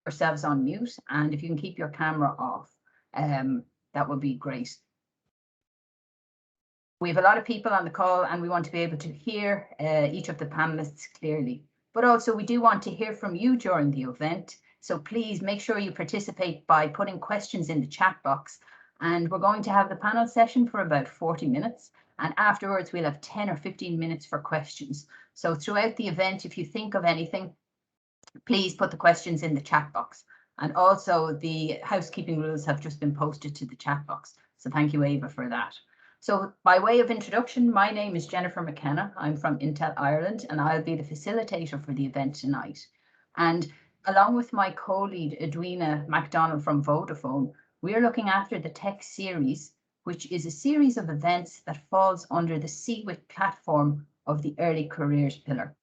yourselves on mute, and if you can keep your camera off, that would be great. We have a lot of people on the call and we want to be able to hear each of the panelists clearly. But also we do want to hear from you during the event. So please make sure you participate by putting questions in the chat box. And we're going to have the panel session for about 40 minutes. And afterwards we'll have 10 or 15 minutes for questions. So throughout the event, if you think of anything, please put the questions in the chat box. And also the housekeeping rules have just been posted to the chat box. So thank you, Ava, for that. So by way of introduction, my name is Jennifer McKenna. I'm from Intel Ireland, and I'll be the facilitator for the event tonight. And along with my co-lead, Edwina MacDonald from Vodafone, we're looking after the Tech Series, which is a series of events that falls under the CWiT platform of the Early Careers pillar.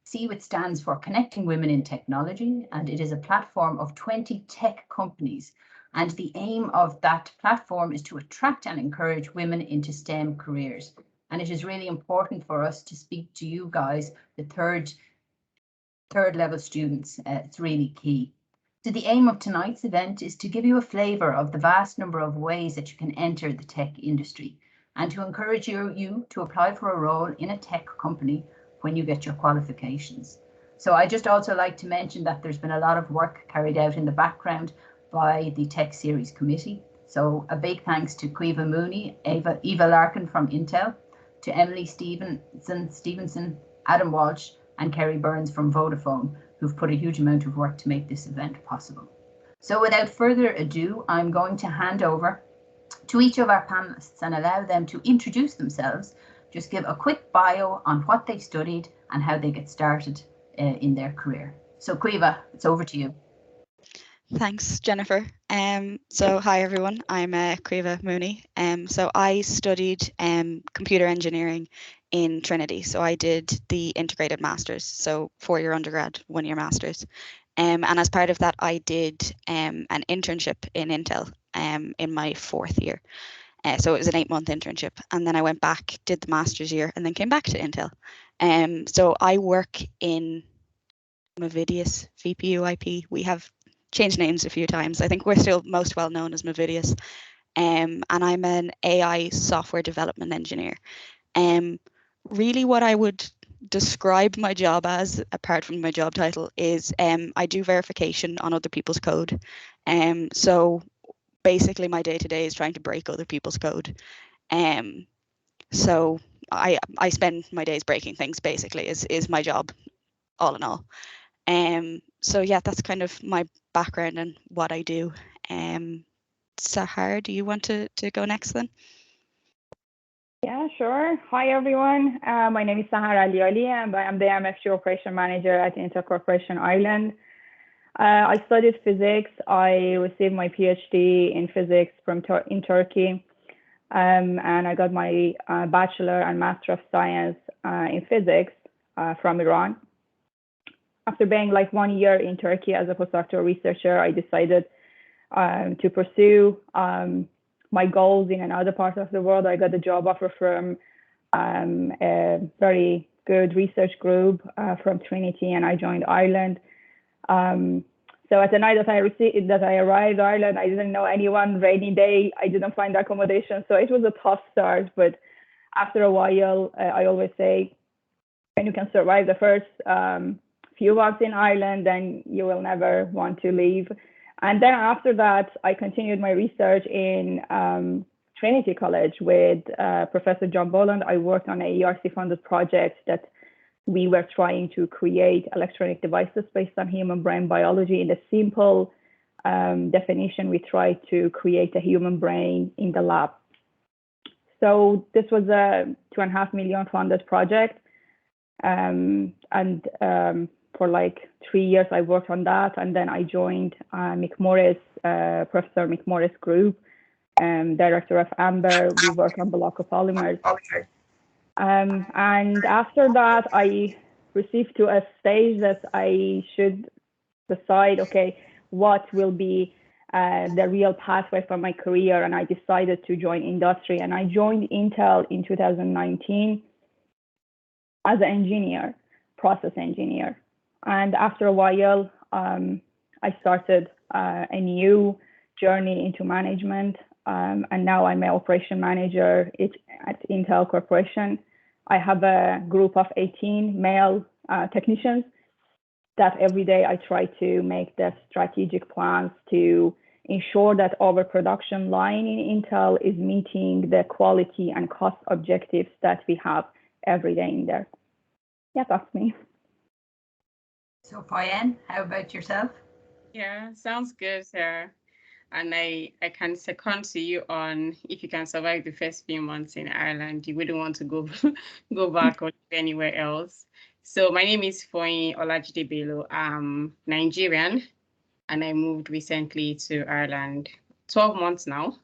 CWiT stands for Connecting Women in Technology, and it is a platform of 20 tech companies. And the aim of that platform is to attract and encourage women into STEM careers. And it is really important for us to speak to you guys, the third level students. It's really key. So the aim of tonight's event is to give you a flavour of the vast number of ways that you can enter the tech industry and to encourage you to apply for a role in a tech company when you get your qualifications. So I just also like to mention that there's been a lot of work carried out in the background by the Tech Series Committee. So a big thanks to Caoimhe Mooney, Eva Larkin from Intel, to Emily Stevenson, Adam Walsh, and Kerry Burns from Vodafone, who've put a huge amount of work to make this event possible. So without further ado, I'm going to hand over to each of our panelists and allow them to introduce themselves, just give a quick bio on what they've studied and how they get started in their career. So Caoimhe, it's over to you. Thanks, Jennifer. So hi everyone, I'm Caoimhe Mooney. So I studied computer engineering in Trinity. So I did the integrated masters, so 4-year undergrad, 1-year masters. And as part of that, I did an internship in Intel in my 4th year. So it was an 8-month internship, and then I went back, did the master's year, and then came back to Intel. So I work in Movidius, VPU IP. We have changed names a few times. I think we're still most well known as Movidius. And I'm an AI software development engineer. Really what I would describe my job as, apart from my job title, is I do verification on other people's code. So basically my day-to-day is trying to break other people's code. So I spend my days breaking things, basically, is my job, all in all. So yeah, that's kind of my background and what I do. Sahar, do you want to go next then? Yeah, sure. Hi, everyone. My name is Sahar Alialy, and I'm the MFG Operation Manager at Intel Corporation Ireland. I studied physics. I received my PhD in physics in Turkey, and I got my Bachelor and Master of Science in physics from Iran. After being like 1 year in Turkey as a postdoctoral researcher, I decided to pursue my goals in another part of the world. I got a job offer from a very good research group from Trinity, and I joined Ireland. So at the night that I arrived Ireland, I didn't know anyone. Rainy day, I didn't find accommodation, so it was a tough start. But after a while, I always say, when you can survive the first few months in Ireland, then you will never want to leave. And then after that, I continued my research in Trinity College with Professor John Boland. I worked on a ERC-funded project that we were trying to create electronic devices based on human brain biology. In a simple definition, we tried to create a human brain in the lab. So this was a $2.5 million funded project. For like 3 years, I worked on that. And then I joined McMorris, Professor McMorris Group, Director of Amber. We worked on blockopolymers. And after that, I received to a stage that I should decide, okay, what will be the real pathway for my career. And I decided to join industry. And I joined Intel in 2019 as an engineer, process engineer. And after a while, I started a new journey into management, and now I'm an operation manager at Intel Corporation. I have a group of 18 male technicians that every day I try to make the strategic plans to ensure that our production line in Intel is meeting the quality and cost objectives that we have every day in there. Yeah, that's me. So Foyin, how about yourself? Yeah, sounds good, Sarah. And I can second to you on, if you can survive the first few months in Ireland, you wouldn't want to go go back or anywhere else. So my name is Foyin Olajide-Bello. I'm Nigerian, and I moved recently to Ireland, 12 months now,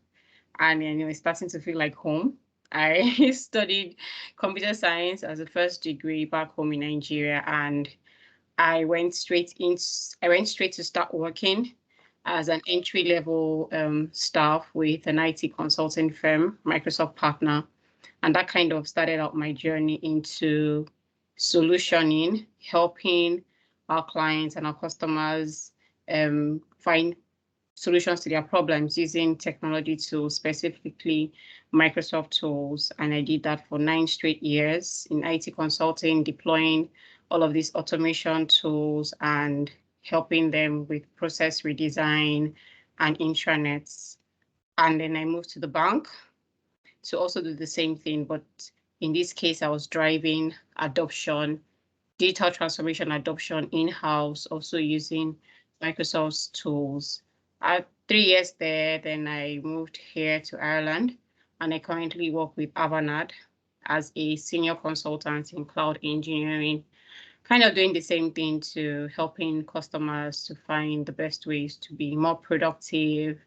and it's starting to feel like home. I studied computer science as a first degree back home in Nigeria, and I went straight to start working as an entry-level staff with an IT consulting firm, Microsoft partner. And that kind of started out my journey into solutioning, helping our clients and our customers find solutions to their problems using technology tools, specifically Microsoft tools. And I did that for 9 straight years in IT consulting, deploying all of these automation tools and helping them with process redesign and intranets. And then I moved to the bank to also do the same thing. But in this case, I was driving adoption, digital transformation adoption in-house, also using Microsoft's tools. I had 3 years there, then I moved here to Ireland, and I currently work with Avanade as a senior consultant in cloud engineering, kind of doing the same thing to helping customers to find the best ways to be more productive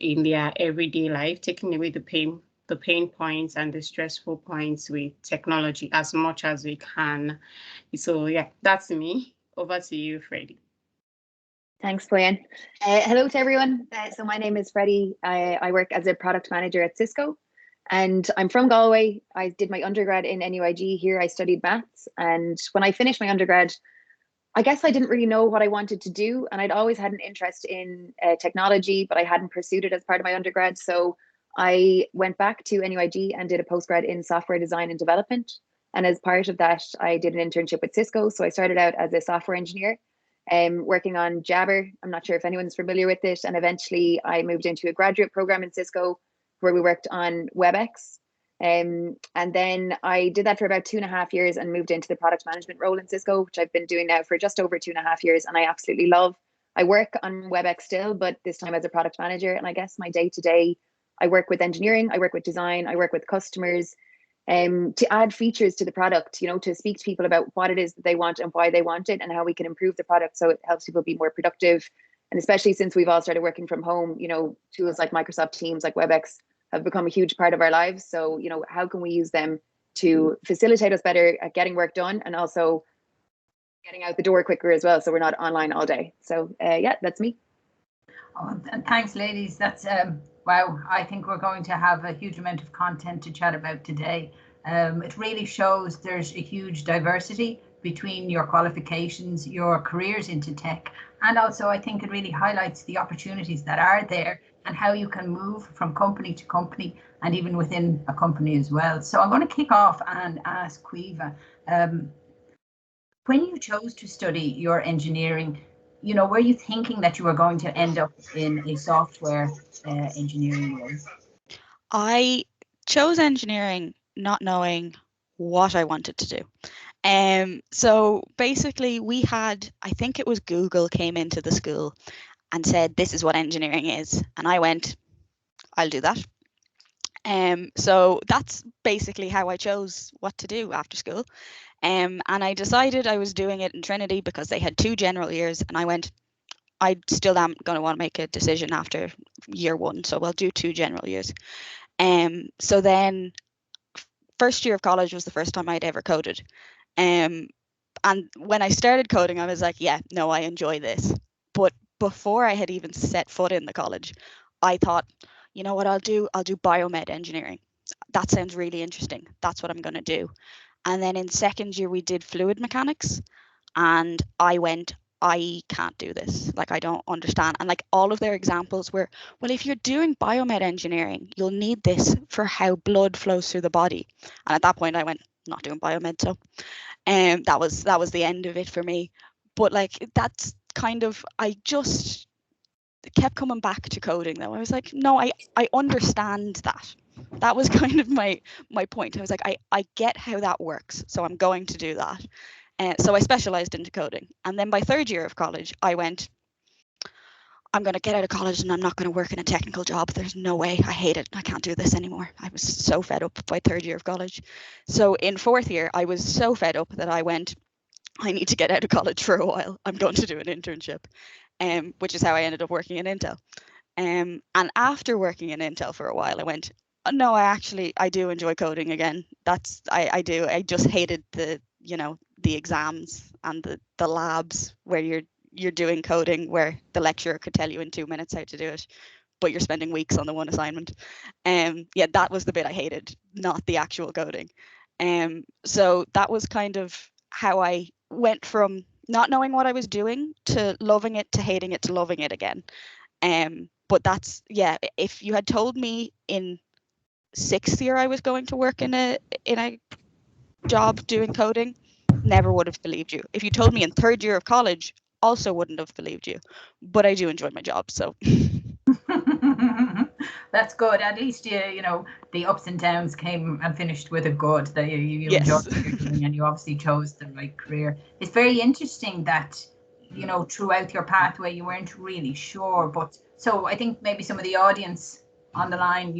in their everyday life, taking away the pain points and the stressful points with technology as much as we can. So yeah, that's me. Over to you, Freddie. Thanks, Foyin. Hello to everyone. So my name is Freddie. I work as a product manager at Cisco, and I'm from Galway. I did my undergrad in NUIG here. I studied maths, and when I finished my undergrad, I guess I didn't really know what I wanted to do, and I'd always had an interest in technology, but I hadn't pursued it as part of my undergrad. So I went back to NUIG and did a postgrad in software design and development. And as part of that, I did an internship with Cisco. So I started out as a software engineer, working on Jabber. I'm not sure if anyone's familiar with it. And eventually I moved into a graduate program in Cisco where we worked on WebEx. And then I did that for about 2.5 years and moved into the product management role in Cisco, which I've been doing now for just over 2.5 years. And I absolutely love. I work on WebEx still, but this time as a product manager. And I guess my day-to-day, I work with engineering, I work with design, I work with customers, to add features to the product, to speak to people about what it is that they want and why they want it and how we can improve the product so it helps people be more productive. And especially since we've all started working from home, tools like Microsoft Teams, like WebEx have become a huge part of our lives. So, how can we use them to facilitate us better at getting work done and also getting out the door quicker as well, so we're not online all day. So yeah, that's me. Oh, thanks, ladies. That's wow. I think we're going to have a huge amount of content to chat about today. It really shows there's a huge diversity between your qualifications, your careers into tech, and also I think it really highlights the opportunities that are there and how you can move from company to company and even within a company as well. So I'm going to kick off and ask Caoimhe, when you chose to study your engineering, were you thinking that you were going to end up in a software engineering role? I chose engineering not knowing what I wanted to do. So basically we had, I think it was Google came into the school and said, this is what engineering is. And I went, I'll do that. So that's basically how I chose what to do after school. And I decided I was doing it in Trinity because they had 2 general years, and I went, I still am going to want to make a decision after year 1, so I'll do 2 general years. So then first year of college was the first time I'd ever coded. And when I started coding, I was like, yeah, no, I enjoy this. But before I had even set foot in the college, I thought, you know what I'll do? I'll do biomed engineering. That sounds really interesting. That's what I'm going to do. And then in second year, we did fluid mechanics. And I went, I can't do this. Like, I don't understand. And like all of their examples were, well, if you're doing biomed engineering, you'll need this for how blood flows through the body. And at that point I went, not doing biomed. So that was the end of it for me. But like, that's kind of, I just kept coming back to coding though. I was like, no, I understand that. That was kind of my point. I was like, I get how that works, so I'm going to do that. So I specialized into coding. And then by third year of college, I went, I'm going to get out of college and I'm not going to work in a technical job. There's no way. I hate it. I can't do this anymore. I was so fed up by third year of college. So in fourth year, I was so fed up that I went, I need to get out of college for a while. I'm going to do an internship, which is how I ended up working in Intel. And after working in Intel for a while, I went, oh, no, I do enjoy coding again. I do. I just hated the exams and the labs where you're doing coding where the lecturer could tell you in 2 minutes how to do it, but you're spending weeks on the one assignment. Yeah, that was the bit I hated, not the actual coding. So that was kind of how I went from not knowing what I was doing to loving it, to hating it, to loving it again. But that's, yeah, if you had told me in sixth year I was going to work in a job doing coding, never would have believed you. If you told me in third year of college, also wouldn't have believed you. But I do enjoy my job, so. That's good. At least you know the ups and downs came and finished with a good. That you Yes. enjoyed what you're doing, and you obviously chose the right career. It's very interesting that throughout your pathway you weren't really sure. But so I think maybe some of the audience on the line,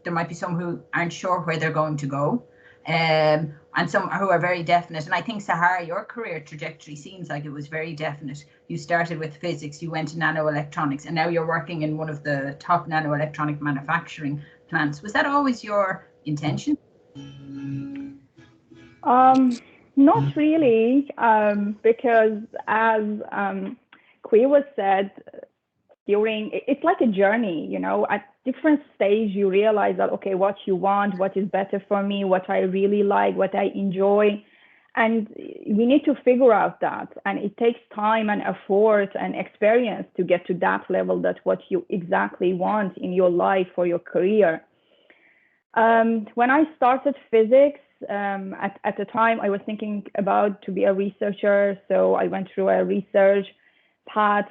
there might be some who aren't sure where they're going to go, and some who are very definite. And I think Sahar, your career trajectory seems like it was very definite. You started with physics, you went to nanoelectronics, and now you're working in one of the top nanoelectronic manufacturing plants. Was that always your intention? Not really, because as Kui was said, it's like a journey, at different stage you realize that, okay, what you want, what is better for me, what I really like, what I enjoy. And we need to figure out that. And it takes time and effort and experience to get to that level, that what you exactly want in your life or your career. When I started physics, at the time I was thinking about to be a researcher. So I went through a research path.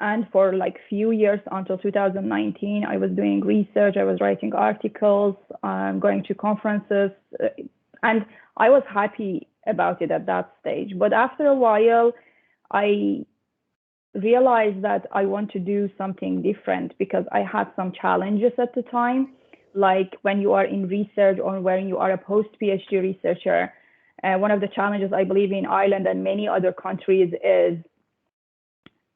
And for like few years until 2019, I was doing research. I was writing articles, going to conferences, and I was happy about it at that stage. But after a while, I realized that I want to do something different because I had some challenges at the time. Like when you are in research or when you are a post-PhD researcher, one of the challenges I believe in Ireland and many other countries is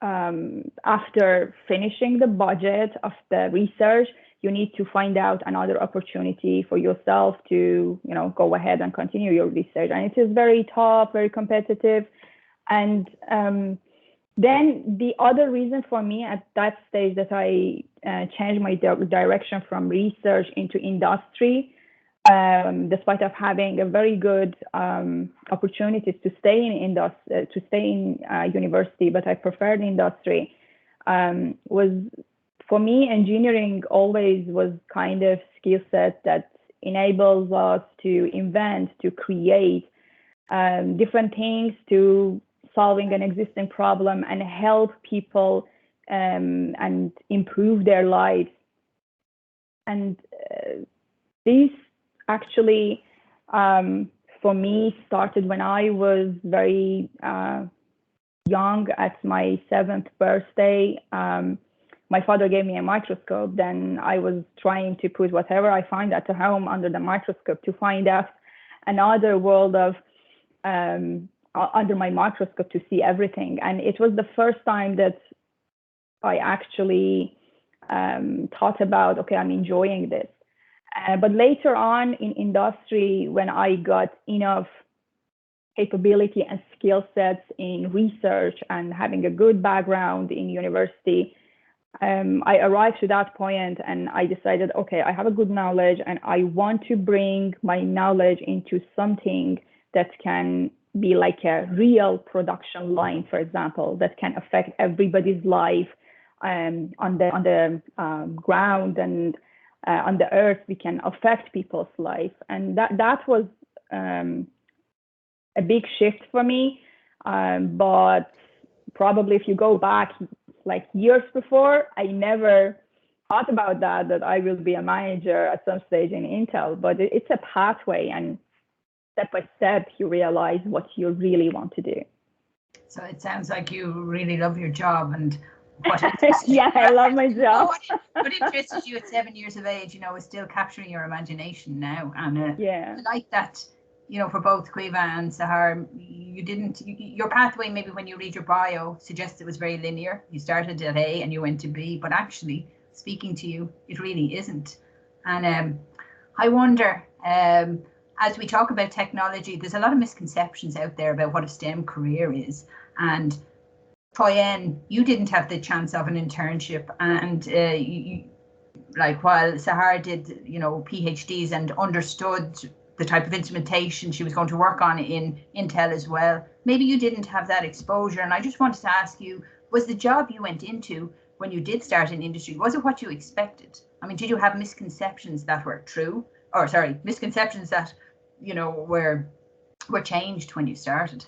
after finishing the budget of the research, you need to find out another opportunity for yourself to, go ahead and continue your research. And it is very tough, very competitive. And then the other reason for me at that stage that I changed my direction from research into industry, despite of having a very good opportunities to stay in university, but I preferred industry, was for me, engineering always was kind of skill set that enables us to invent, to create different things, to solving an existing problem and help people and improve their lives. And this actually, for me, started when I was very young. At my 7th birthday, my father gave me a microscope. Then I was trying to put whatever I find at home under the microscope to find out another world of under my microscope to see everything. And it was the first time that I actually thought about, okay, I'm enjoying this. But later on in industry, when I got enough capability and skill sets in research and having a good background in university, I arrived to that point and I decided, okay, I have a good knowledge and I want to bring my knowledge into something that can be like a real production line, for example, that can affect everybody's life on the ground and on the earth. We can affect people's life, and that was a big shift for me. But probably if you go back like years before, I never thought about that I will be a manager at some stage in Intel. But it's a pathway, and step by step you realize what you really want to do. So it sounds like you really love your job, and what yeah, I love my job. What interested you at 7 years of age, you know, is still capturing your imagination now. And yeah, I like that, you know, for both Caoimhe and Sahar, your pathway, maybe when you read your bio, suggests it was very linear. You started at A and you went to B, but actually, speaking to you, it really isn't. And I wonder, as we talk about technology, there's a lot of misconceptions out there about what a STEM career is. And Foyin, you didn't have the chance of an internship, and like while Sahar did, you know, PhDs and understood the type of instrumentation she was going to work on in Intel as well, maybe you didn't have that exposure. And I just wanted to ask you, was the job you went into when you did start in industry, was it what you expected? I mean, did you have misconceptions that were true, or sorry, misconceptions that, you know, were changed when you started?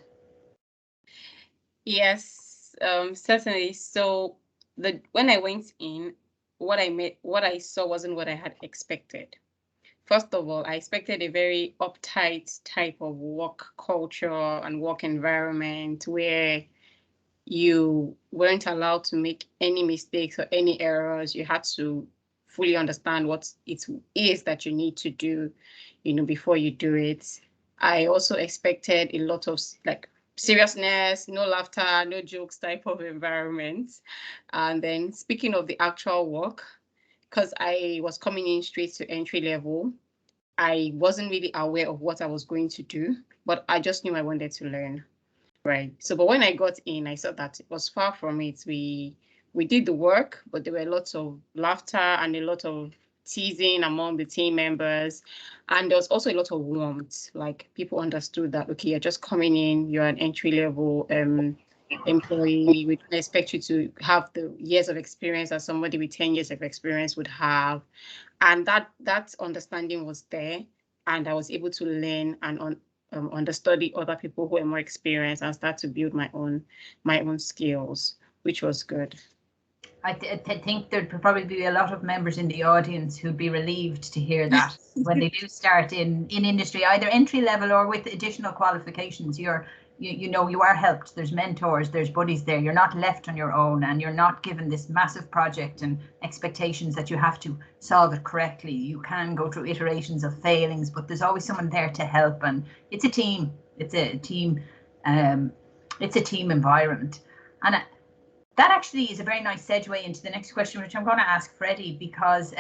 Yes, certainly. So when I went in, what I saw wasn't what I had expected. First of all, I expected a very uptight type of work culture and work environment where you weren't allowed to make any mistakes or any errors. You had to fully understand what it is that you need to do, you know, before you do it. I also expected a lot of like seriousness, no laughter, no jokes type of environment. And then speaking of the actual work, because I was coming in straight to entry level, I wasn't really aware of what I was going to do, but I just knew I wanted to learn. Right. So, but when I got in, I saw that it was far from it. We did the work, but there were lots of laughter and a lot of teasing among the team members. And there was also a lot of warmth. Like people understood that, okay, you're just coming in, you're an entry level employee. We don't expect you to have the years of experience that somebody with 10 years of experience would have. And that understanding was there. And I was able to learn and understudy other people who were more experienced and start to build my own skills, which was good. I think there'd probably be a lot of members in the audience who'd be relieved to hear that when they do start in industry, either entry level or with additional qualifications. You know, you are helped. There's mentors, there's buddies there. You're not left on your own, and you're not given this massive project and expectations that you have to solve it correctly. You can go through iterations of failings, but there's always someone there to help, and it's a team. It's a team. It's a team environment, and that actually is a very nice segue into the next question, which I'm going to ask Freddie, because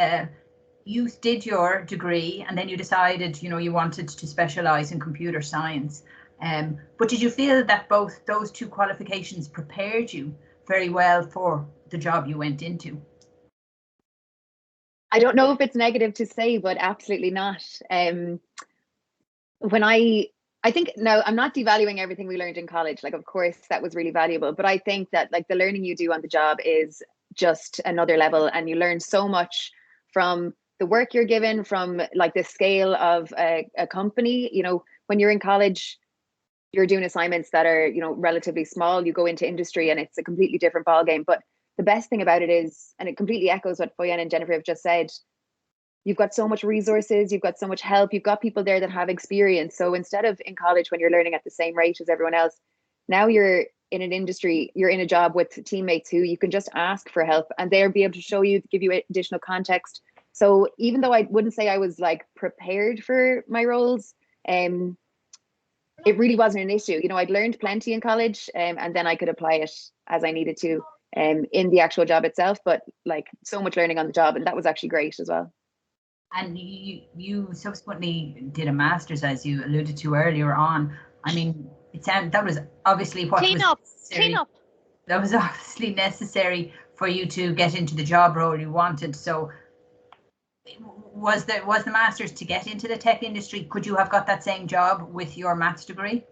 you did your degree and then you decided, you know, you wanted to specialize in computer science. But did you feel that both those two qualifications prepared you very well for the job you went into? I don't know if it's negative to say, but absolutely not. When I think, no, I'm not devaluing everything we learned in college. Like, of course, that was really valuable. But I think that like the learning you do on the job is just another level. And you learn so much from the work you're given, from like the scale of a company. You know, when you're in college, you're doing assignments that are, you know, relatively small. You go into industry and it's a completely different ballgame. But the best thing about it is, and it completely echoes what Foyin and Jennifer have just said, you've got so much resources, you've got so much help, you've got people there that have experience. So instead of in college when you're learning at the same rate as everyone else, now you're in an industry, you're in a job with teammates who you can just ask for help and they'll be able to show you, give you additional context. So even though I wouldn't say I was like prepared for my roles, it really wasn't an issue. You know, I'd learned plenty in college and then I could apply it as I needed to in the actual job itself, but like so much learning on the job, and that was actually great as well. And you subsequently did a master's, as you alluded to earlier on. I mean, that was obviously what Clean up. That was obviously necessary for you to get into the job role you wanted. So was the master's to get into the tech industry? Could you have got that same job with your maths degree?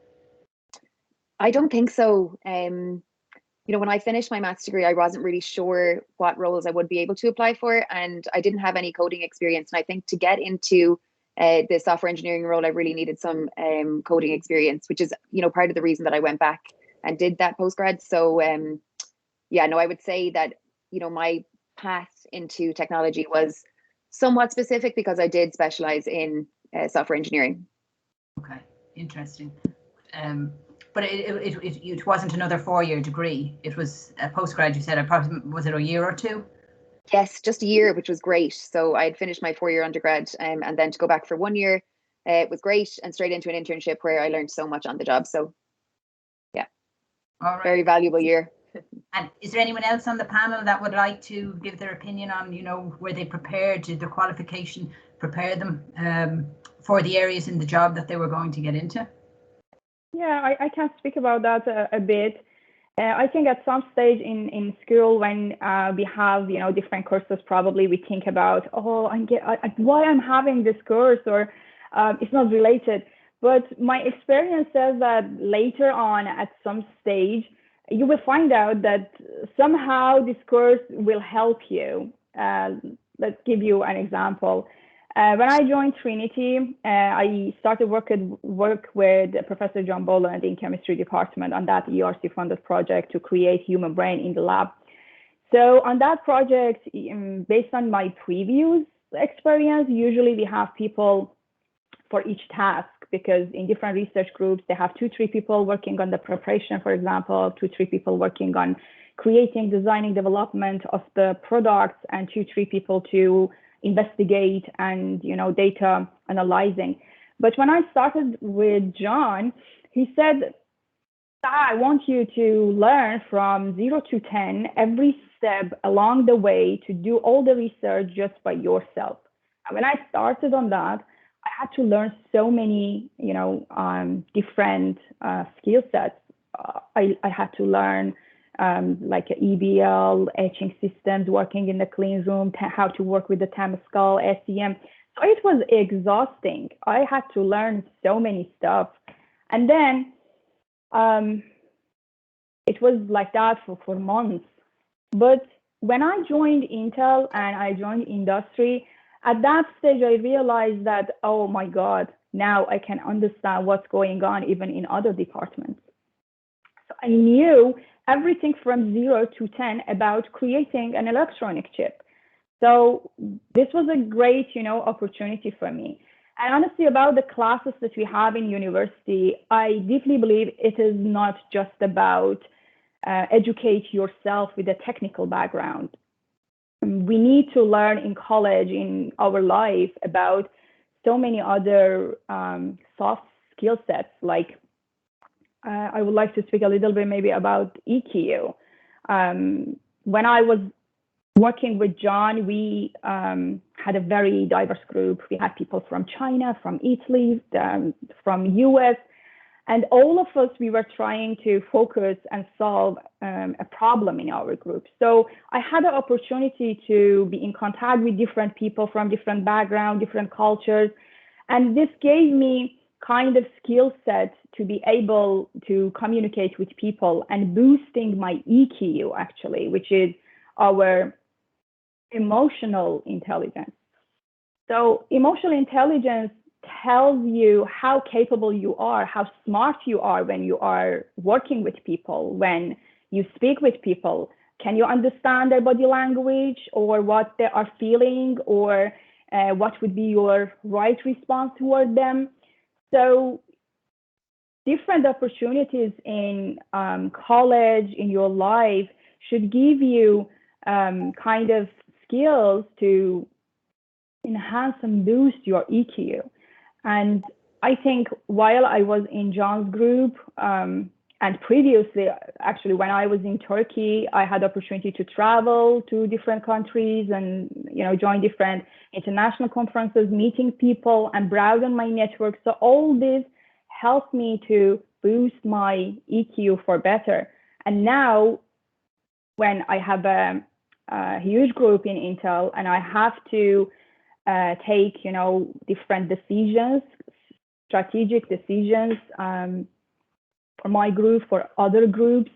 I don't think so. You know, when I finished my maths degree, I wasn't really sure what roles I would be able to apply for, and I didn't have any coding experience. And I think to get into the software engineering role, I really needed some coding experience, which is, you know, part of the reason that I went back and did that postgrad. So yeah, no, I would say that, you know, my path into technology was somewhat specific because I did specialize in software engineering. Okay, interesting. But it wasn't another 4-year degree. It was a postgrad, you said. Was it a year or two? Yes, just a year, which was great. So I had finished my 4-year undergrad, and then to go back for 1 year, it was great, and straight into an internship where I learned so much on the job. So yeah, all right. Very valuable year. And is there anyone else on the panel that would like to give their opinion on, you know, were they prepared, did their qualification prepare them for the areas in the job that they were going to get into? Yeah, I can speak about that a bit. I think at some stage in school, when we have, you know, different courses, probably we think about, oh, why I'm having this course, or it's not related. But my experience says that later on, at some stage, you will find out that somehow this course will help you. Let's give you an example. When I joined Trinity, I started work with Professor John Boland in chemistry department on that ERC funded project to create human brain in the lab. So on that project, based on my previous experience, usually we have people for each task, because in different research groups, they have 2-3 people working on the preparation, for example, 2-3 people working on creating, designing, development of the products, and 2-3 people to investigate and, you know, data analyzing. But when I started with John, he said, I want you to learn from 0 to 10 every step along the way, to do all the research just by yourself. And when I started on that, I had to learn so many, you know, different skill sets. I had to learn like EBL, etching systems, working in the clean room, how to work with the Temscal, SEM. So it was exhausting. I had to learn so many stuff. And then it was like that for months. But when I joined Intel and I joined industry, at that stage, I realized that, oh my God, now I can understand what's going on even in other departments. So I knew everything from 0 to 10 about creating an electronic chip. So this was a great, you know, opportunity for me. And honestly, about the classes that we have in university, I deeply believe it is not just about educate yourself with a technical background. We need to learn in college, in our life, about so many other soft skill sets. Like I would like to speak a little bit maybe about EQ. When I was working with John, we had a very diverse group. We had people from China, from Italy, from US, and all of us, we were trying to focus and solve a problem in our group. So I had the opportunity to be in contact with different people from different backgrounds, different cultures. And this gave me kind of skill set to be able to communicate with people and boosting my EQ, actually, which is our emotional intelligence. So emotional intelligence tells you how capable you are, how smart you are when you are working with people, when you speak with people. Can you understand their body language, or what they are feeling, or what would be your right response toward them? So different opportunities in college, in your life, should give you kind of skills to enhance and boost your EQ. And I think while I was in John's group, and previously, actually, when I was in Turkey, I had the opportunity to travel to different countries and, you know, join different international conferences, meeting people and broaden my network. So all this helped me to boost my EQ for better. And now, when I have a huge group in Intel and I have to take, you know, different decisions, strategic decisions, my group, for other groups,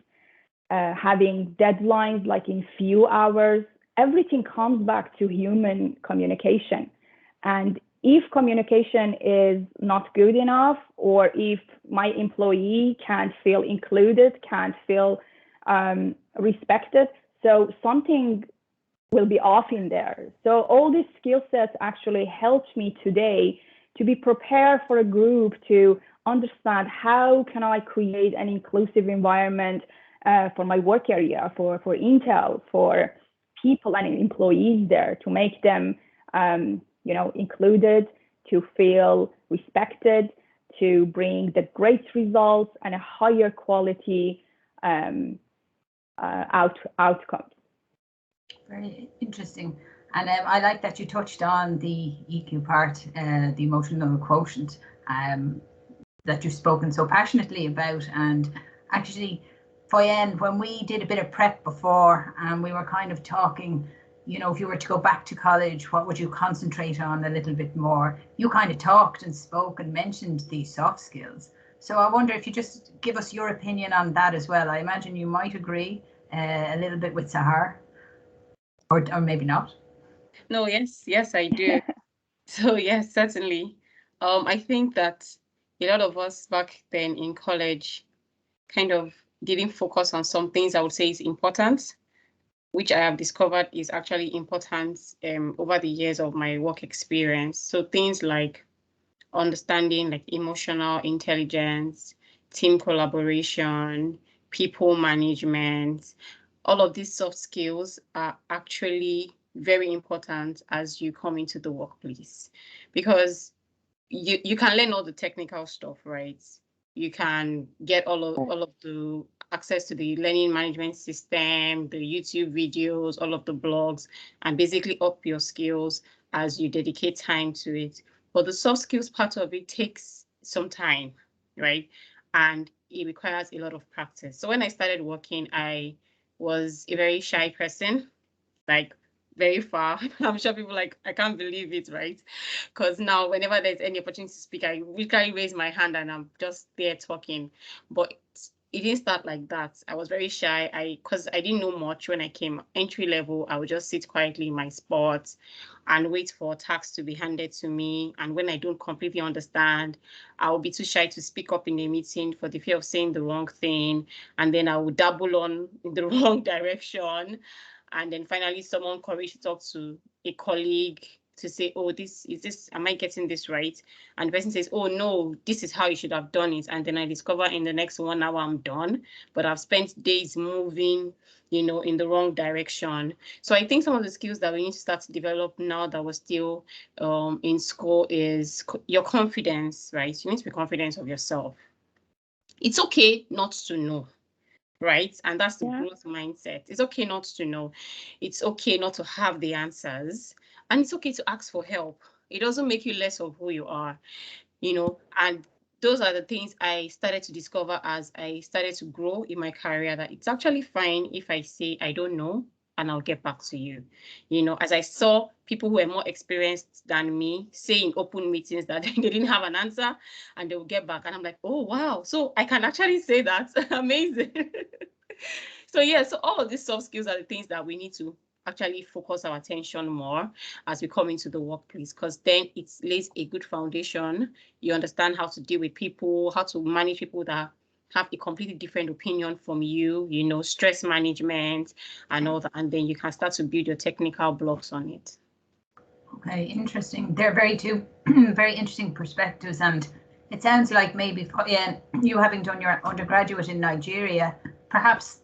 having deadlines like in few hours. Everything comes back to human communication. And if communication is not good enough, or if my employee can't feel included, can't feel respected, so something will be off in there. So all these skill sets actually helped me today to be prepared for a group, to understand how can I create an inclusive environment for my work area, for Intel, for people and employees there, to make them included, to feel respected, to bring the great results and a higher quality outcomes. Very interesting. And I like that you touched on the EQ part, the emotional quotient, that you've spoken so passionately about. And actually, Foyin, when we did a bit of prep before, and we were kind of talking, if you were to go back to college, what would you concentrate on a little bit more? You kind of talked and spoke and mentioned these soft skills. So I wonder if you just give us your opinion on that as well. I imagine you might agree a little bit with Sahar, or maybe not. No, yes, I do. So yes, certainly. I think that a lot of us back then in college kind of didn't focus on some things I would say is important, which I have discovered is actually important over the years of my work experience. So things like understanding like emotional intelligence, team collaboration, people management, all of these soft skills are actually very important as you come into the workplace, because you can learn all the technical stuff, right? You can get all of the access to the learning management system, the YouTube videos, all of the blogs, and basically up your skills as you dedicate time to it. But the soft skills part of it takes some time, right? And it requires a lot of practice. So when I started working, I was a very shy person, like very far. I'm sure people like, I can't believe it, right? Because now whenever there's any opportunity to speak, I literally raise my hand and I'm just there talking. But it didn't start like that. I was very shy. Because I didn't know much when I came entry level. I would just sit quietly in my spot and wait for tasks to be handed to me. And when I don't completely understand, I will be too shy to speak up in a meeting for the fear of saying the wrong thing. And then I would dabble on in the wrong direction. And then finally, someone courage to talk to a colleague to say, oh, am I getting this right? And the person says, oh, no, this is how you should have done it. And then I discover in the next 1 hour I'm done, but I've spent days moving, in the wrong direction. So I think some of the skills that we need to start to develop now that we're still in school is your confidence, right? You need to be confident of yourself. It's okay not to know. Right? And that's the growth mindset. It's okay not to know. It's okay not to have the answers. And it's okay to ask for help. It doesn't make you less of who you are, and those are the things I started to discover as I started to grow in my career, that it's actually fine if I say I don't know and I'll get back to you. As I saw people who were more experienced than me say in open meetings that they didn't have an answer and they will get back. And I'm like, oh, wow. So I can actually say that. Amazing. So all of these soft skills are the things that we need to actually focus our attention more as we come into the workplace, because then it lays a good foundation. You understand how to deal with people, how to manage people that have a completely different opinion from you, stress management and all that. And then you can start to build your technical blocks on it. Okay, interesting. They're two very interesting perspectives. And it sounds like maybe you having done your undergraduate in Nigeria, perhaps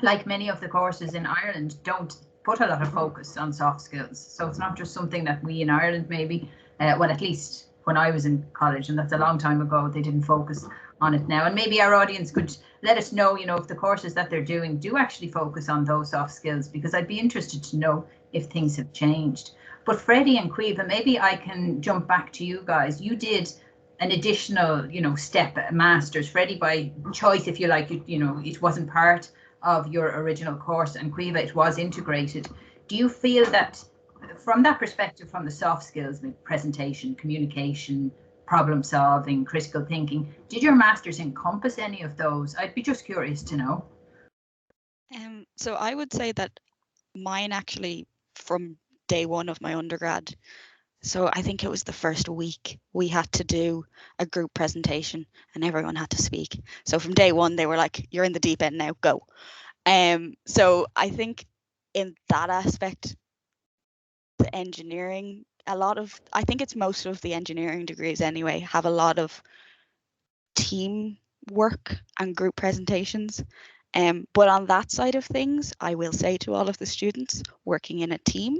like many of the courses in Ireland, don't put a lot of focus on soft skills. So it's not just something that we in Ireland maybe, well, at least when I was in college, and that's a long time ago, they didn't focus on it now. And maybe our audience could let us know, if the courses that they're doing do actually focus on those soft skills, because I'd be interested to know if things have changed. But Freddie and Caoimhe, maybe I can jump back to you guys. You did an additional, step, a master's. Freddie by choice, if you like, it wasn't part of your original course, and Caoimhe, it was integrated. Do you feel that from that perspective, from the soft skills, like presentation, communication, problem solving, critical thinking. Did your masters encompass any of those? I'd be just curious to know. So I would say that mine actually, from day one of my undergrad, so I think it was the first week, we had to do a group presentation and everyone had to speak. So from day one, they were like, you're in the deep end now, go. So I think in that aspect, the engineering, I think it's most of the engineering degrees anyway, have a lot of team work and group presentations. But on that side of things, I will say to all of the students, working in a team,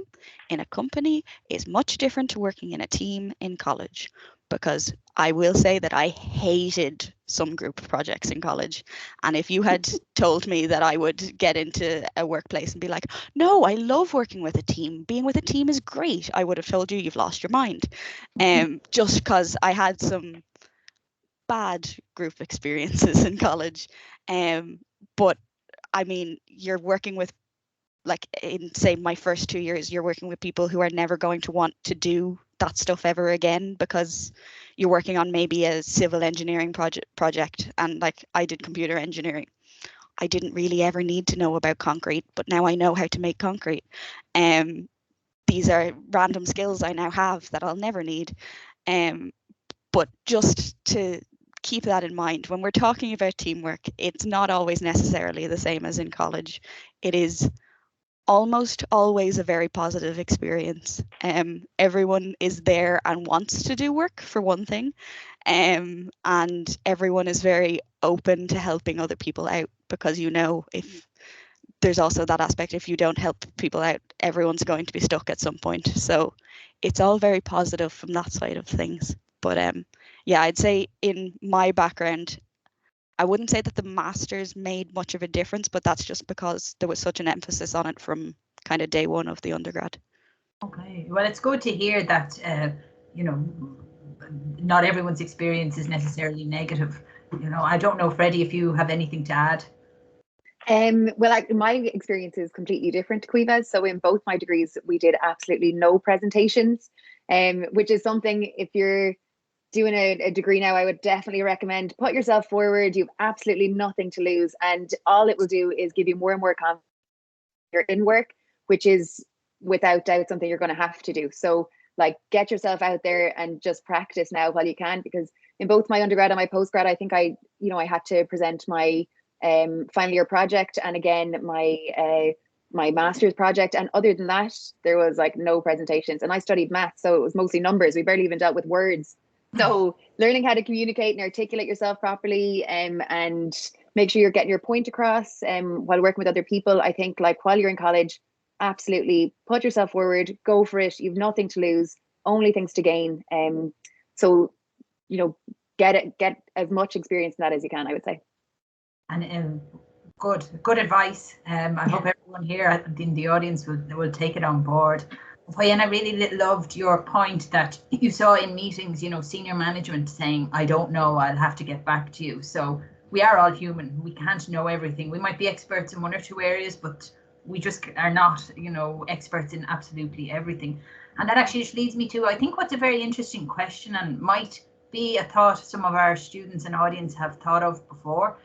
in a company, is much different to working in a team in college. Because I will say that I hated some group projects in college. And if you had told me that I would get into a workplace and be like, no, I love working with a team. Being with a team is great. I would have told you you've lost your mind. Just because I had some bad group experiences in college. But I mean, you're working with, like in say my first 2 years, you're working with people who are never going to want to do that stuff ever again, because you're working on maybe a civil engineering project, and like I did computer engineering. I didn't really ever need to know about concrete, but now I know how to make concrete. These are random skills I now have that I'll never need. But just to keep that in mind, when we're talking about teamwork, it's not always necessarily the same as in college. It is almost always a very positive experience. Everyone is there and wants to do work, for one thing. And everyone is very open to helping other people out, because if there's also that aspect, if you don't help people out, everyone's going to be stuck at some point. So it's all very positive from that side of things. But yeah, I'd say in my background, I wouldn't say that the masters made much of a difference, but that's just because there was such an emphasis on it from kind of day one of the undergrad. Okay, well, it's good to hear that, not everyone's experience is necessarily negative. I don't know, Freddie, if you have anything to add. Well, my experience is completely different to Caoimhe's. So in both my degrees, we did absolutely no presentations, which is something, if you're doing a degree now, I would definitely recommend put yourself forward. You have absolutely nothing to lose, and all it will do is give you more and more confidence in work, which is without doubt something you're going to have to do. So like, get yourself out there and just practice now while you can, because in both my undergrad and my postgrad, I think I had to present my final year project, and again my master's project, and other than that there was like no presentations. And I studied maths, so it was mostly numbers. We barely even dealt with words. So learning how to communicate and articulate yourself properly, and make sure you're getting your point across while working with other people, I think, like, while you're in college, absolutely put yourself forward, go for it. You've nothing to lose, only things to gain. So get as much experience in that as you can, I would say. And good advice. I hope everyone here in the audience will take it on board. Foyin, I really loved your point that you saw in meetings, senior management saying, I don't know, I'll have to get back to you. So we are all human. We can't know everything. We might be experts in one or two areas, but we just are not, experts in absolutely everything. And that actually just leads me to, I think, what's a very interesting question, and might be a thought some of our students and audience have thought of before.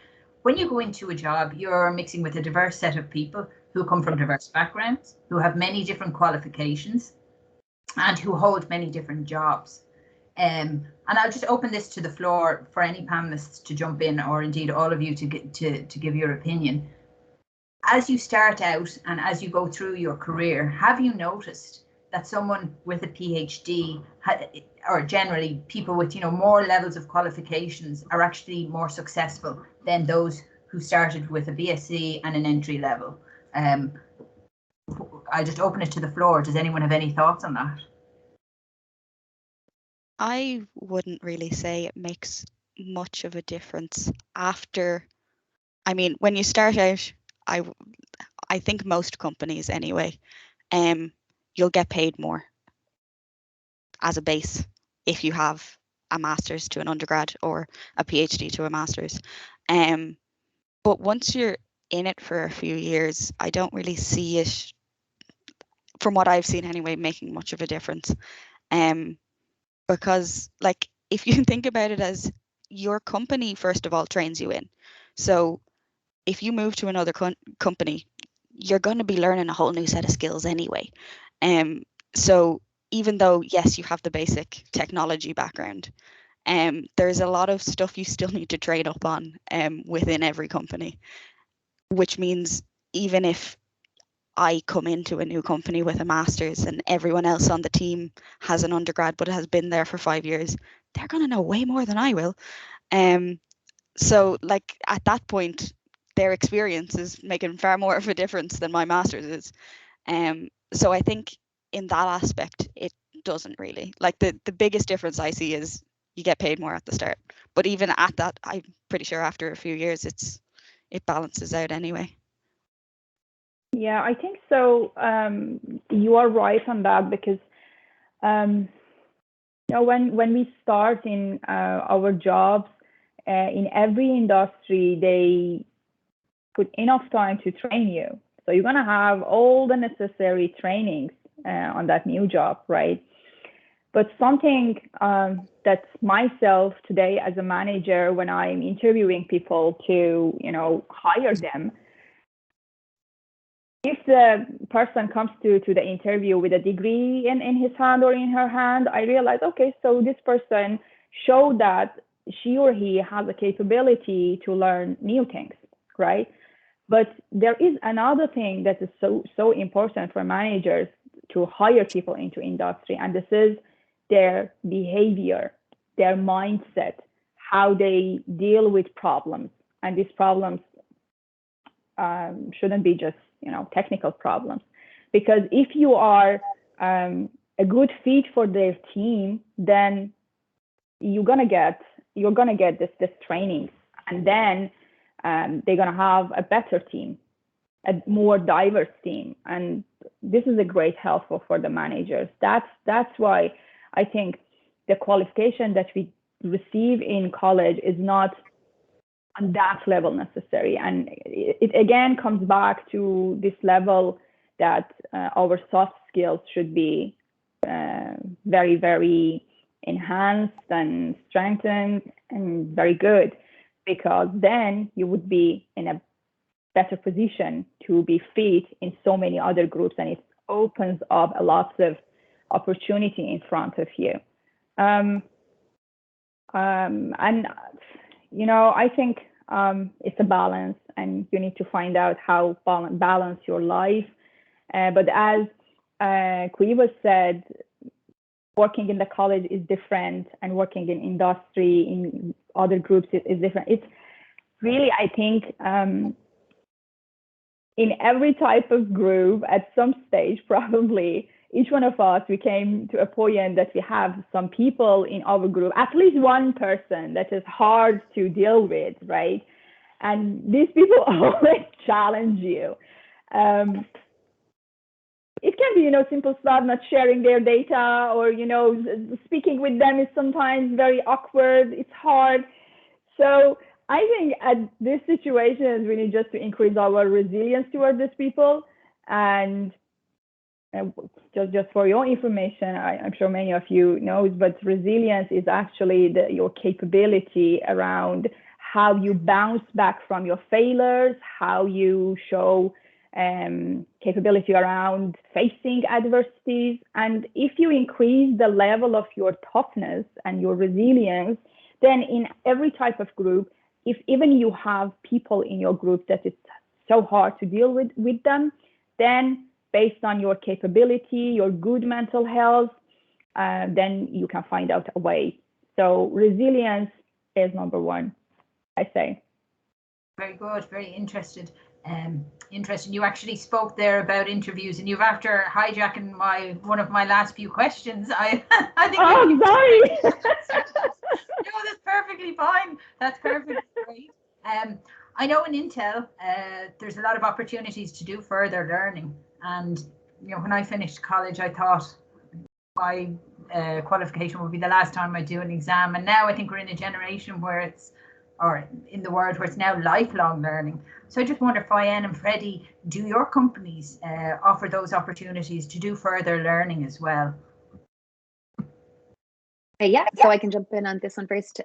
When you go into a job, you're mixing with a diverse set of people who come from diverse backgrounds, who have many different qualifications, and who hold many different jobs. And I'll just open this to the floor for any panelists to jump in, or indeed all of you to give your opinion. As you start out and as you go through your career, have you noticed that someone with a PhD, or generally people with more levels of qualifications, are actually more successful than those who started with a BSc and an entry level? I'll just open it to the floor. Does anyone have any thoughts on that? I wouldn't really say it makes much of a difference when you start out. I think most companies anyway, you'll get paid more as a base if you have a master's to an undergrad or a PhD to a master's. But once you're in it for a few years, I don't really see it, from what I've seen anyway, making much of a difference. Because like if you think about it as your company, first of all, trains you in. So if you move to another company, you're going to be learning a whole new set of skills anyway. So even though, yes, you have the basic technology background, there's a lot of stuff you still need to train up on within every company, which means even if I come into a new company with a master's and everyone else on the team has an undergrad but has been there for 5 years, they're going to know way more than I will. So like at that point, their experience is making far more of a difference than my master's is. So I think in that aspect, it doesn't really. Like the biggest difference I see is you get paid more at the start. But even at that, I'm pretty sure after a few years, it balances out anyway. Yeah, I think so. You are right on that, because you know, when we start in our jobs, in every industry, they put enough time to train you. So you're gonna have all the necessary trainings on that new job, right? But something that myself today as a manager, when I'm interviewing people to, you know, hire them, if the person comes to the interview with a degree in his hand or in her hand, I realize, okay, so this person showed that she or he has a capability to learn new things, right? But there is another thing that is so important for managers to hire people into industry, and this is their behavior, their mindset, how they deal with problems. And these problems shouldn't be just, you know, technical problems, because if you are a good fit for their team, then you're gonna get this training, and then they're gonna have a better team, a more diverse team, and this is a great help for the managers. That's why I think the qualification that we receive in college is not on that level necessary, and it again comes back to this level that our soft skills should be very, very enhanced and strengthened and very good, because then you would be in a better position to be fit in so many other groups, and it opens up a lot of opportunity in front of you. And you know, I think it's a balance, and you need to find out how balance your life. But as Caoimhe said, working in the college is different, and working in industry, in other groups is different. It's really, I think, in every type of group at some stage, probably, each one of us, we came to a point that we have some people in our group, at least one person that is hard to deal with, right? And these people always challenge you. It can be, you know, simple stuff, not sharing their data, or, you know, speaking with them is sometimes very awkward. It's hard. So I think at this situation, we need just to increase our resilience toward these people. And just for your information, I'm sure many of you know, but resilience is actually your capability around how you bounce back from your failures, how you show capability around facing adversities. And if you increase the level of your toughness and your resilience, then in every type of group, if even you have people in your group that it's so hard to deal with them, then based on your capability, your good mental health, then you can find out a way. So resilience is number one, I say. Very good, very interesting. You actually spoke there about interviews, and you've, after hijacking one of my last few questions, I think. Oh, sorry. No, that's perfectly fine. That's perfectly great. I know in Intel, there's a lot of opportunities to do further learning. And, you know, when I finished college, I thought my qualification would be the last time I do an exam. And now I think we're in a generation where it's, or in the world where it's now lifelong learning. So I just wonder, Foyin and Freddie, do your companies offer those opportunities to do further learning as well? Yeah, so I can jump in on this one first.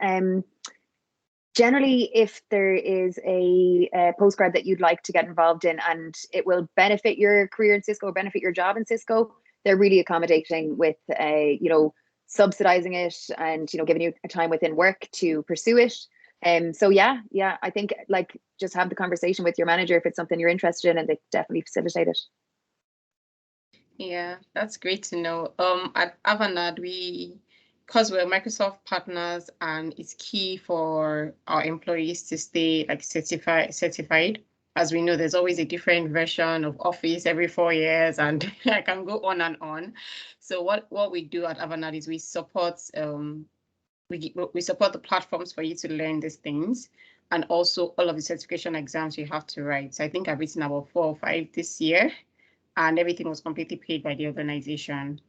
Generally, if there is a postgrad that you'd like to get involved in and it will benefit your career in Cisco or benefit your job in Cisco, they're really accommodating with, subsidizing it and, giving you a time within work to pursue it. So yeah, I think like just have the conversation with your manager if it's something you're interested in, and they definitely facilitate it. Yeah, that's great to know. At Avanade, because we're Microsoft partners, and it's key for our employees to stay like certified. As we know, there's always a different version of Office every 4 years, and I can go on and on. So what we do at Avanade is we support we support the platforms for you to learn these things, and also all of the certification exams you have to write. So I think I've written about 4 or 5 this year, and everything was completely paid by the organization.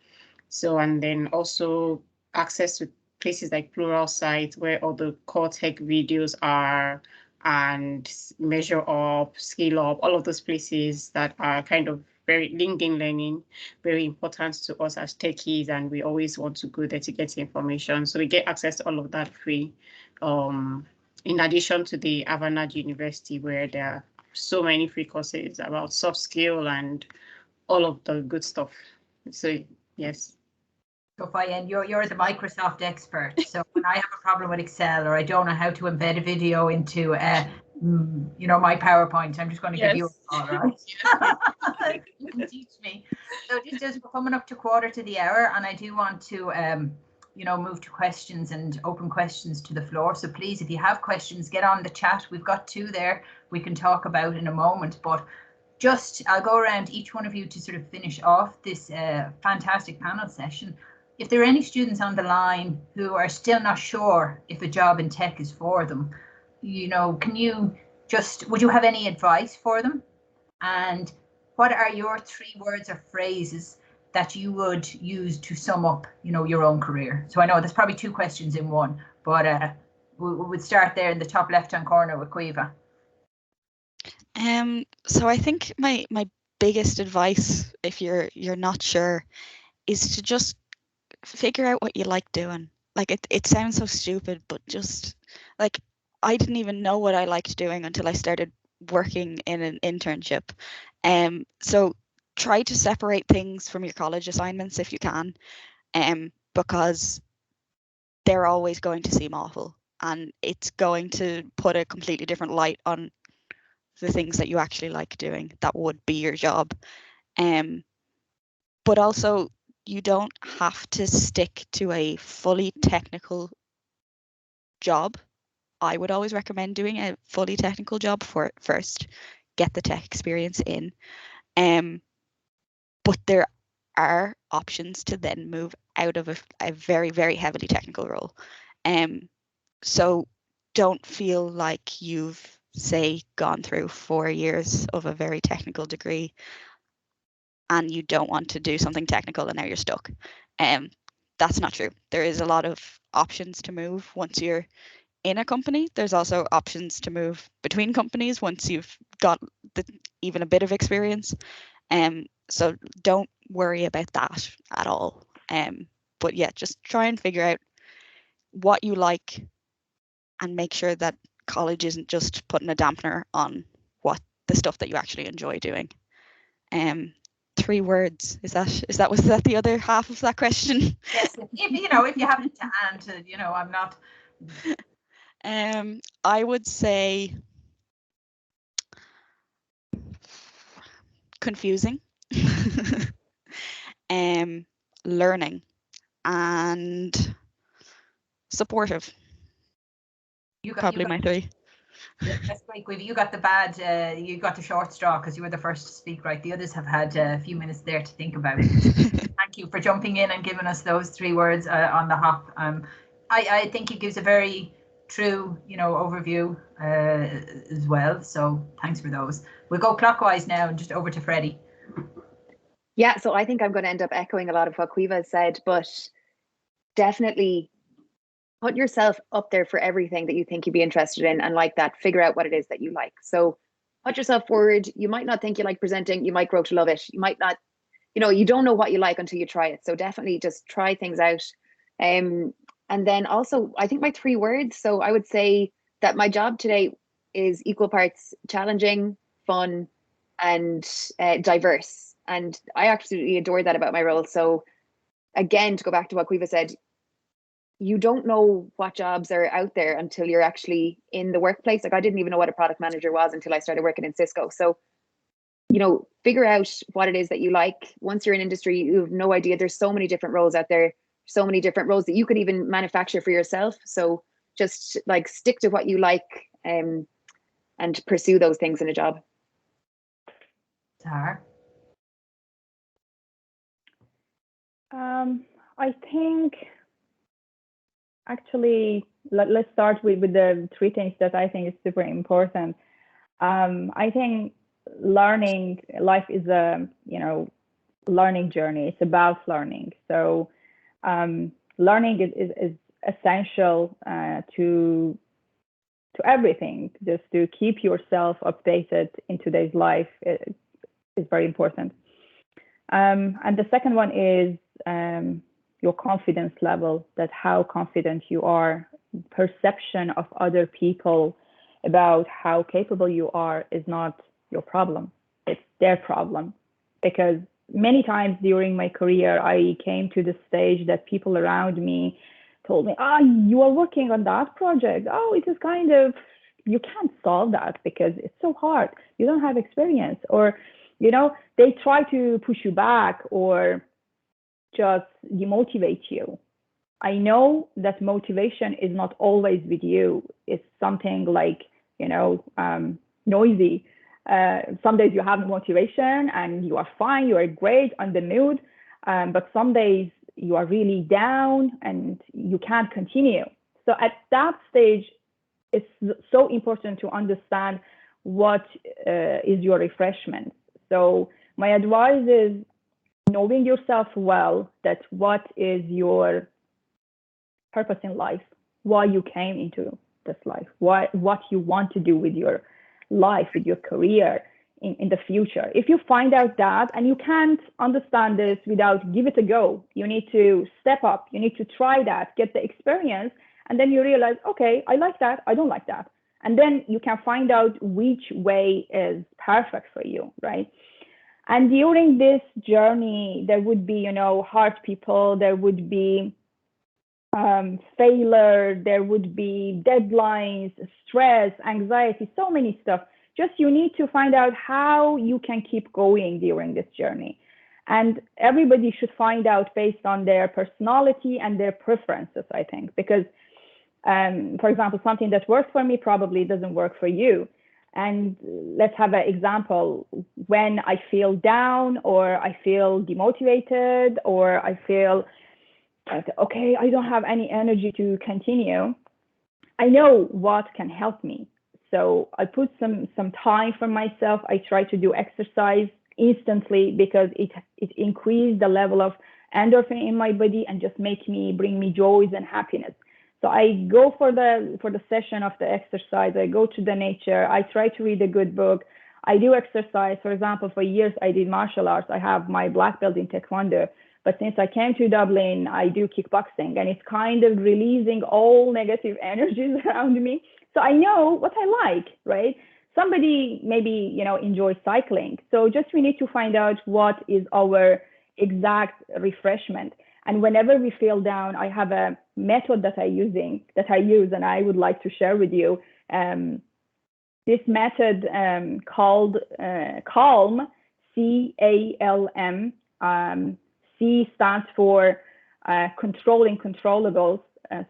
So, and then also access to places like Plural Site, where all the core tech videos are, and Measure Up, Scale Up, all of those places that are kind of very LinkedIn learning, very important to us as techies, and we always want to go there to get information. So we get access to all of that free. In addition to the Avanade University, where there are so many free courses about soft skill and all of the good stuff. So yes. So Foyin, you're the Microsoft expert. So when I have a problem with Excel or I don't know how to embed a video into my PowerPoint, I'm just going to give you a call, right? You can teach me. So just as we're coming up to 1:15, and I do want to move to questions and open questions to the floor. So please, if you have questions, get on the chat. We've got 2 there we can talk about in a moment, but I'll go around each one of you to sort of finish off this fantastic panel session. If there are any students on the line who are still not sure if a job in tech is for them, would you have any advice for them? And what are your 3 words or phrases that you would use to sum up, your own career? So I know there's probably 2 questions in one, but we would start there in the top left-hand corner with Caoimhe. So I think my biggest advice, if you're not sure, is to just figure out what you like doing. Like it sounds so stupid, but just like I didn't even know what I liked doing until I started working in an internship. So try to separate things from your college assignments if you can, because they're always going to seem awful, and it's going to put a completely different light on the things that you actually like doing that would be your job. But also, you don't have to stick to a fully technical job. I would always recommend doing a fully technical job first, get the tech experience in. But there are options to then move out of a very, very heavily technical role. So don't feel like you've, say, gone through 4 years of a very technical degree and you don't want to do something technical and now you're stuck. That's not true. There is a lot of options to move once you're in a company. There's also options to move between companies once you've got even a bit of experience. So don't worry about that at all. But yeah, just try and figure out what you like and make sure that college isn't just putting a dampener on the stuff that you actually enjoy doing. 3 words, was that the other half of that question? Yes, if you have it to hand, I'm not. I would say confusing, learning, and supportive. Probably my 3. That's great, Caoimhe. You got you got the short straw because you were the first to speak, right? The others have had a few minutes there to think about it. Thank you for jumping in and giving us those 3 words on the hop. I think it gives a very true, overview as well. So thanks for those. We'll go clockwise now and just over to Freddie. Yeah, so I think I'm going to end up echoing a lot of what Caoimhe said, but definitely put yourself up there for everything that you think you'd be interested in, and like that, figure out what it is that you like. So put yourself forward. You might not think you like presenting, you might grow to love it. You might not, you don't know what you like until you try it. So definitely just try things out. And then also, I think my 3 words. So I would say that my job today is equal parts challenging, fun, and diverse. And I absolutely adore that about my role. So again, to go back to what Caoimhe said, you don't know what jobs are out there until you're actually in the workplace. Like I didn't even know what a product manager was until I started working in Cisco. So, you know, figure out what it is that you like. Once you're in industry, you have no idea. There's so many different roles out there, so many different roles that you could even manufacture for yourself. So just like stick to what you like and pursue those things in a job. Sahar? I think actually, let's start with the 3 things that I think is super important. I think life is a, you know, learning journey. It's about learning. So learning is essential to everything. Just to keep yourself updated in today's life is very important. And the second one is your confidence level, that how confident you are. Perception of other people about how capable you are is not your problem. It's their problem. Because many times during my career, I came to the stage that people around me told me, you are working on that project. Oh, it is kind of, you can't solve that because it's so hard. You don't have experience. Or, you know, they try to push you back or just demotivate you. I know that motivation is not always with you. It's something like, you know, noisy. Some days you have motivation and you are fine, you are great on the mood. But some days you are really down and you can't continue. So at that stage, it's so important to understand what is your refreshment. So my advice is knowing yourself well, that what is your purpose in life, why you came into this life, what you want to do with your life, with your career in the future. If you find out that, and you can't understand this without give it a go, you need to step up, you need to try that, get the experience, and then you realize, okay, I like that, I don't like that. And then you can find out which way is perfect for you, right? And during this journey, there would be, you know, hard people, there would be failure, there would be deadlines, stress, anxiety, so many stuff. Just you need to find out how you can keep going during this journey. And everybody should find out based on their personality and their preferences, I think, because, for example, something that works for me probably doesn't work for you. And let's have an example. When I feel down or I feel demotivated or I feel okay, I don't have any energy to continue, I know what can help me. So I put some time for myself. I try to do exercise instantly because it increased the level of endorphin in my body and just bring me joys and happiness. So I go for the session of the exercise. I go to the nature. I try to read a good book. I do exercise. For example, for years I did martial arts. I have my black belt in Taekwondo. But since I came to Dublin, I do kickboxing, and it's kind of releasing all negative energies around me. So I know what I like, right? Somebody maybe, you know, enjoys cycling. So just we need to find out what is our exact refreshment. And whenever we feel down, I have a method that I use, and I would like to share with you. This method called CALM, C-A-L-M. C stands for controlling controllables.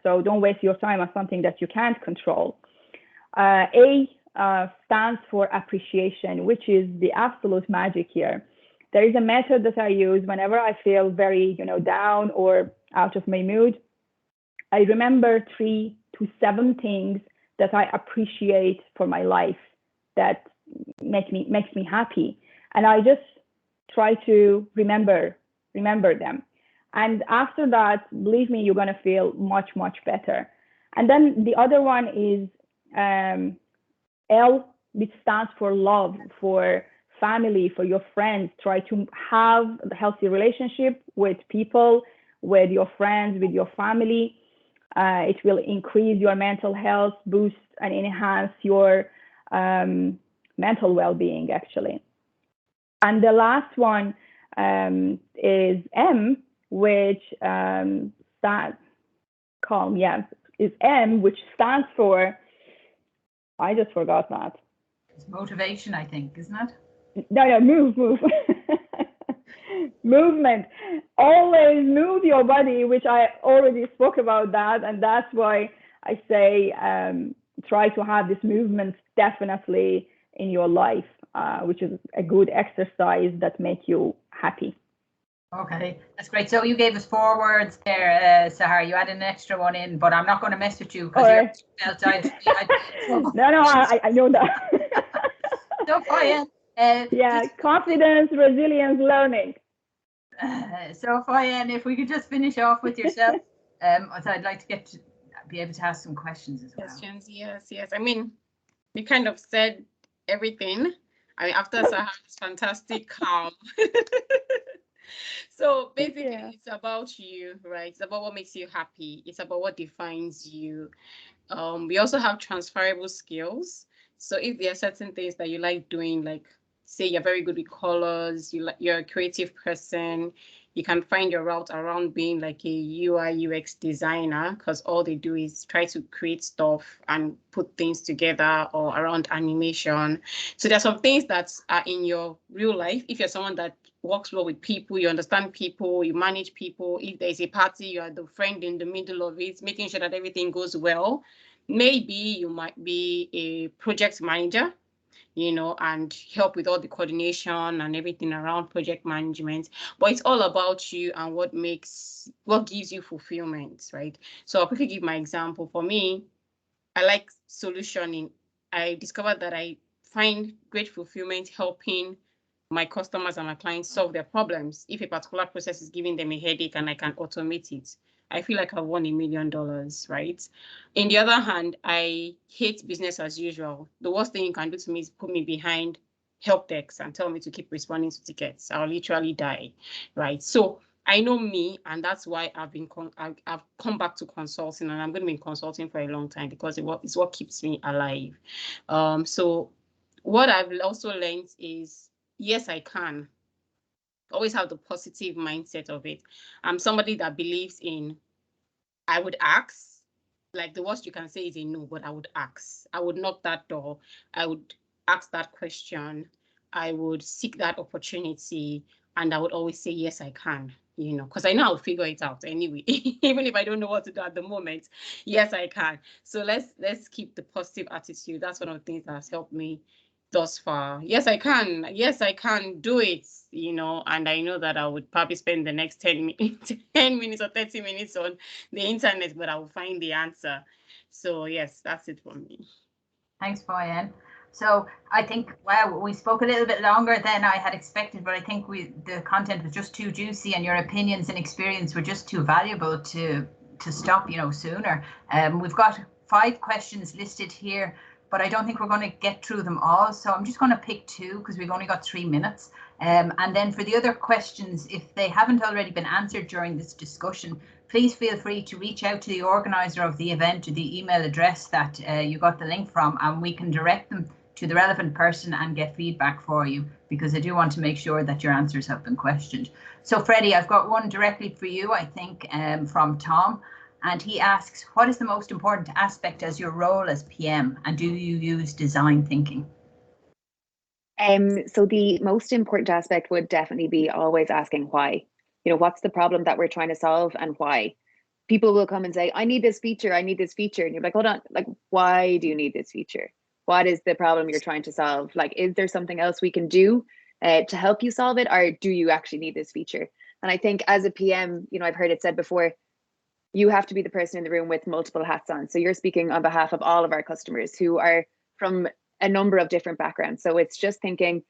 So don't waste your time on something that you can't control. A stands for appreciation, which is the absolute magic here. There is a method that I use whenever I feel very, you know, down or out of my mood. I remember 3 to 7 things that I appreciate for my life that makes me happy, and I just try to remember them. And after that, believe me, you're gonna feel much better. And then the other one is L, which stands for love, for family, for your friends. Try to have a healthy relationship with people, with your friends, with your family. It will increase your mental health, boost and enhance your mental well-being, actually. And the last one is M, which calm, yeah, is M, which stands for, I just forgot that. It's motivation, I think, isn't it? No, move. Movement. Always move your body, which I already spoke about that, and that's why I say try to have this movement definitely in your life, which is a good exercise that make you happy. Okay, that's great. So you gave us 4 words there, Sahar. You added an extra one in, but I'm not going to mess with you because you're felt out. No, I know that. So Foyin, yeah, confidence, resilience, learning. So Foyin, if we could just finish off with yourself, I'd like to be able to ask some questions as well. Questions, yes. I mean, we kind of said everything. I mean, after Sahar's fantastic calm. So basically, it's about you, right? It's about what makes you happy. It's about what defines you. We also have transferable skills. So if there are certain things that you like doing, like say you're very good with colors, you're a creative person, you can find your route around being like a UI UX designer, because all they do is try to create stuff and put things together, or around animation. So there's some things that are in your real life. If you're someone that works well with people, you understand people, you manage people. If there's a party, you are the friend in the middle of it, making sure that everything goes well. Maybe you might be a project manager, and help with all the coordination and everything around project management. But it's all about you and what gives you fulfillment, right? So I'll quickly give my example. For me, I like solutioning. I discovered that I find great fulfillment helping my customers and my clients solve their problems. If a particular process is giving them a headache and I can automate it, I feel like I've won $1 million, right? On the other hand, I hate business as usual. The worst thing you can do to me is put me behind help desks and tell me to keep responding to tickets. I'll literally die, right? So I know me, and that's why I've come back to consulting, and I'm going to be in consulting for a long time because it's what keeps me alive. So what I've also learned is, yes, I can. Always have the positive mindset of it. I'm somebody that believes in, I would ask, like the worst you can say is a no, but I would ask. I would knock that door. I would ask that question. I would seek that opportunity, and I would always say, yes, I can, because I know I'll figure it out anyway, even if I don't know what to do at the moment. Yes, I can. So let's keep the positive attitude. That's one of the things that has helped me thus far. Yes, I can. Yes, I can do it, and I know that I would probably spend the next 10 minutes or 30 minutes on the internet, but I will find the answer. So yes, that's it for me. Thanks, Foyin. So I think, wow, we spoke a little bit longer than I had expected, but I think the content was just too juicy, and your opinions and experience were just too valuable to stop, sooner. We've got 5 questions listed here, but I don't think we're going to get through them all. So I'm just going to pick 2 because we've only got 3 minutes. And then for the other questions, if they haven't already been answered during this discussion, please feel free to reach out to the organizer of the event, to the email address that you got the link from, and we can direct them to the relevant person and get feedback for you, because I do want to make sure that your answers have been questioned. So Freddie, I've got one directly for you, I think, from Tom. And he asks, what is the most important aspect as your role as PM, and do you use design thinking? So the most important aspect would definitely be always asking why. What's the problem that we're trying to solve and why? People will come and say, I need this feature, I need this feature. And you're like, hold on, like, why do you need this feature? What is the problem you're trying to solve? Like, is there something else we can do to help you solve it? Or do you actually need this feature? And I think as a PM, I've heard it said before, you have to be the person in the room with multiple hats on. So you're speaking on behalf of all of our customers who are from a number of different backgrounds. So it's just thinking,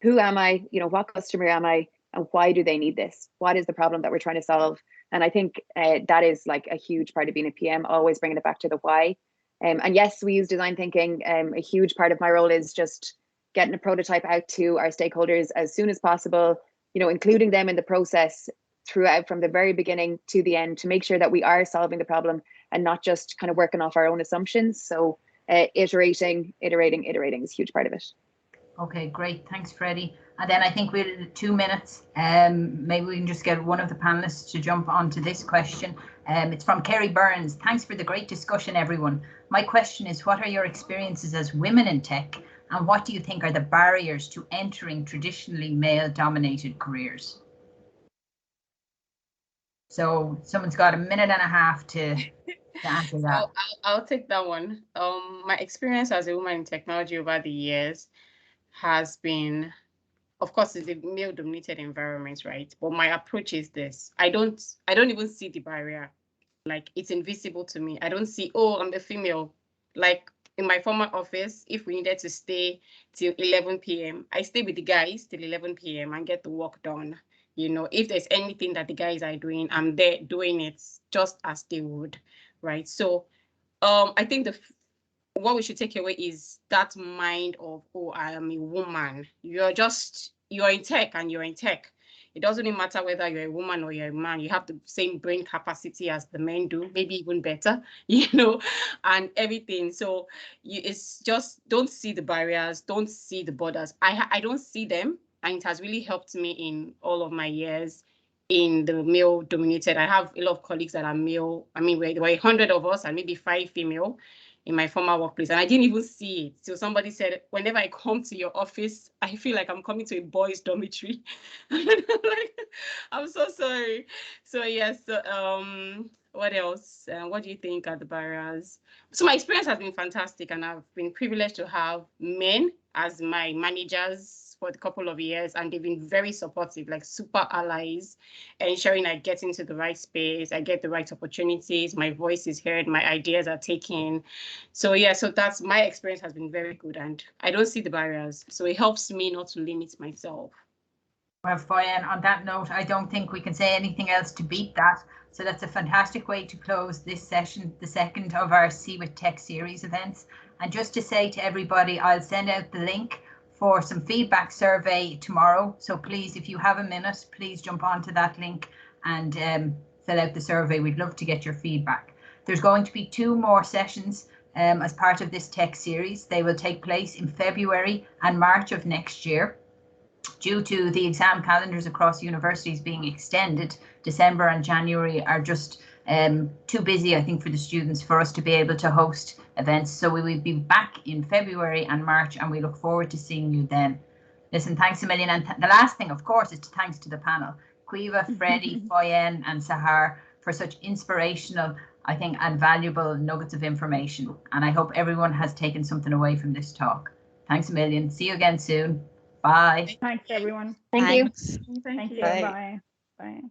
who am I? What customer am I? And why do they need this? What is the problem that we're trying to solve? And I think that is like a huge part of being a PM, always bringing it back to the why. And yes, we use design thinking. A huge part of my role is just getting a prototype out to our stakeholders as soon as possible, including them in the process throughout, from the very beginning to the end, to make sure that we are solving the problem and not just kind of working off our own assumptions. So iterating is a huge part of it. Okay, great. Thanks, Freddie. And then I think we'll 2 minutes. Maybe we can just get one of the panelists to jump onto this question. It's from Kerry Burns. Thanks for the great discussion, everyone. My question is, what are your experiences as women in tech, and what do you think are the barriers to entering traditionally male-dominated careers? So someone's got a minute and a half to answer that. So I'll take that one. My experience as a woman in technology over the years has been, of course, it's a male-dominated environment, right? But my approach is this: I don't even see the barrier. Like, it's invisible to me. I don't see, oh, I'm a female. Like in my former office, if we needed to stay till 11 p.m., I stay with the guys till 11 p.m. and get the work done. You know, if there's anything that the guys are doing, I'm there doing it just as they would, right? So I think what we should take away is that mind of, oh, I am a woman. You're in tech and you're in tech. It doesn't even matter whether you're a woman or you're a man. You have the same brain capacity as the men do, maybe even better, you know, and everything. So it's just, don't see the barriers, don't see the borders. I don't see them, and it has really helped me in all of my years in the male dominated. I have a lot of colleagues that are male. I mean, there were 100 of us and maybe 5 female in my former workplace, and I didn't even see it. So somebody said, whenever I come to your office, I feel like I'm coming to a boys' dormitory. Like, I'm so sorry. So yes, what else? What do you think are the barriers? So my experience has been fantastic, and I've been privileged to have men as my managers for a couple of years, and they've been very supportive, like super allies, ensuring I get into the right space, I get the right opportunities, my voice is heard, my ideas are taken. So yeah, so that's, my experience has been very good, and I don't see the barriers. So it helps me not to limit myself. Well, Foyin, on that note, I don't think we can say anything else to beat that. So that's a fantastic way to close this session, the second of our CWiT Tech Series events. And just to say to everybody, I'll send out the link for some feedback survey tomorrow. So please, if you have a minute, please jump onto that link and fill out the survey. We'd love to get your feedback. There's going to be 2 more sessions as part of this tech series. They will take place in February and March of next year. Due to the exam calendars across universities being extended, December and January are just too busy, I think, for the students for us to be able to host events. So we will be back in February and March, and we look forward to seeing you then. Listen, thanks a million. And the last thing, of course, is thanks to the panel, Caoimhe, Freddie, Foyin and Sahar, for such inspirational, I think, and valuable nuggets of information. And I hope everyone has taken something away from this talk. Thanks a million. See you again soon. Bye. Thanks, everyone. Thank you. Thank you. Bye. Bye. Bye.